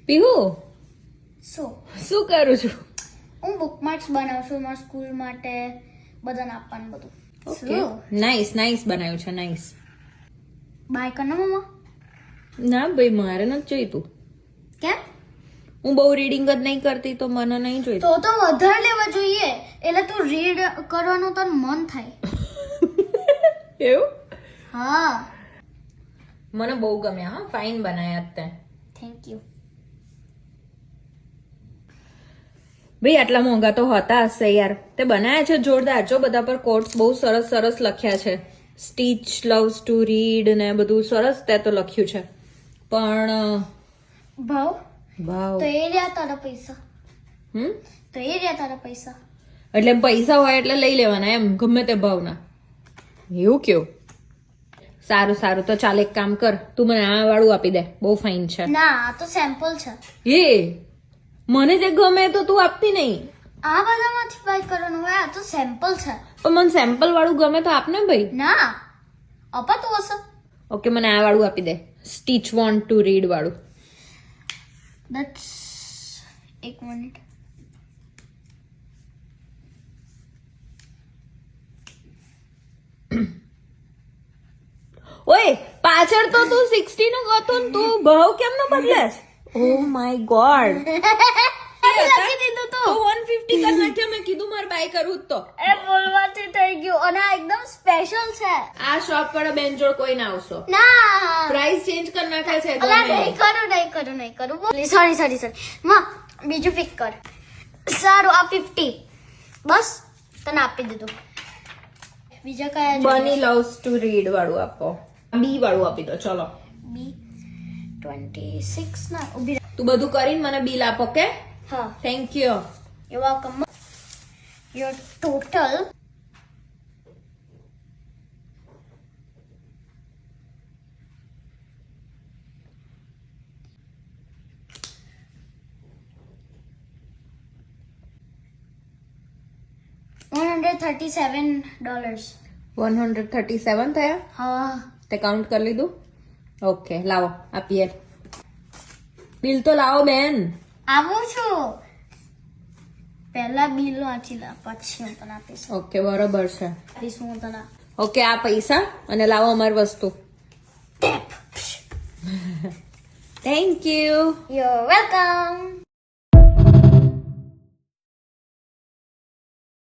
પીહુ શું કરું છું? હું બુકમાર્ક્સ બનાવું છું મારા સ્કૂલ માટે, બધાને આપવાનું બધું. ઓકે, નાઈસ બનાવ્યું છે, નાઈસ. બાય કર ને મમ્મા. ના ભાઈ, મારે નથી જોઈતું. કેમ? હું બહુ રીડિંગ જ નહીં કરતી, તો મને નહીં જોઈતું. તો વધારે લેવા જોઈએ, એટલે તું રીડ કરવાનું તને મન થાય. એવું? હા, મને બહુ ગમ્યા. હા, ફાઇન બનાયા તે. Thank you. ભાઈ આટલા મોંઘા તો હોતા હશે યાર. તે બનાયા છે જોરદાર. જો બધા પર કોટ્સ બહુ સરસ લખ્યા છે. સ્ટીચ લવ્સ ટુ રીડ ને બધું સરસ તે તો લખ્યું છે. પણ ભાવ ભાવ તો એ રહ્યા તારા પૈસા. તો એ રહ્યા તારા પૈસા. એટલે પૈસા હોય એટલે લઈ લેવાના એમ, ગમે તે ભાવના. એવું કેવું? સારું તો ચાલ એક કામ કર, તું મને આ વાળું આપી દે, બહુ ફાઇન છે. ના, આ તો સેમ્પલ છે. એ મને જે ગમે તો તું આપતી નહીં. આ બધામાંથી બાય કરવાનું હોય, આ તો સેમ્પલ છે. પણ મને સેમ્પલ વાળું ગમે તો આપને ભાઈ. ના, અપાતું હશે. ઓકે, મને આ વાળું આપી દે, સ્ટીચ વોન્ટ ટુ રીડ વાળું. દટ્સ એક મિનિટ. ઓય, પાછળ તો તું 60 નું હતું ને, તું ભાવ કેમ ન બદલે? ઓ માય ગોડ, લખી દીધું તું. 150 કરી નાખ્યા. મેં કીધું મારે બાય કરવું જ તો. એ બોલવાથી થઈ ગયું, અને આ એકદમ સ્પેશિયલ છે. આ શોપ વાળા બેન જોડ કોઈ ના આવશો. ના, પ્રાઇસ ચેન્જ કરી નાખે છે. અલા નહીં કરું. સોરી. માં બીજું પિક કર. સારું, આ 50 બસ તને આપી દીધું. બીજા કયા બની લવ્સ ટુ રીડ વાળું આપો. બી વાળું આપી દો. ચલો, બી 26 ના ઉભી રહે. તું બધું કરીને મને બિલ આપો. કે હા, thank you. you're welcome. Your total $137. 137 થયા. હા, તે કાઉન્ટ કરી લીધું? ઓકે, લાવો આપીએ. બિલ તો લાવો બેન. આવું છું. પહેલા બિલ વાંચી લે, પછી હું તને આપીશ. ઓકે, બરોબર છે. હું તને ઓકે, આ પૈસા અને લાવો અમારી વસ્તુ. Thank you. You're welcome.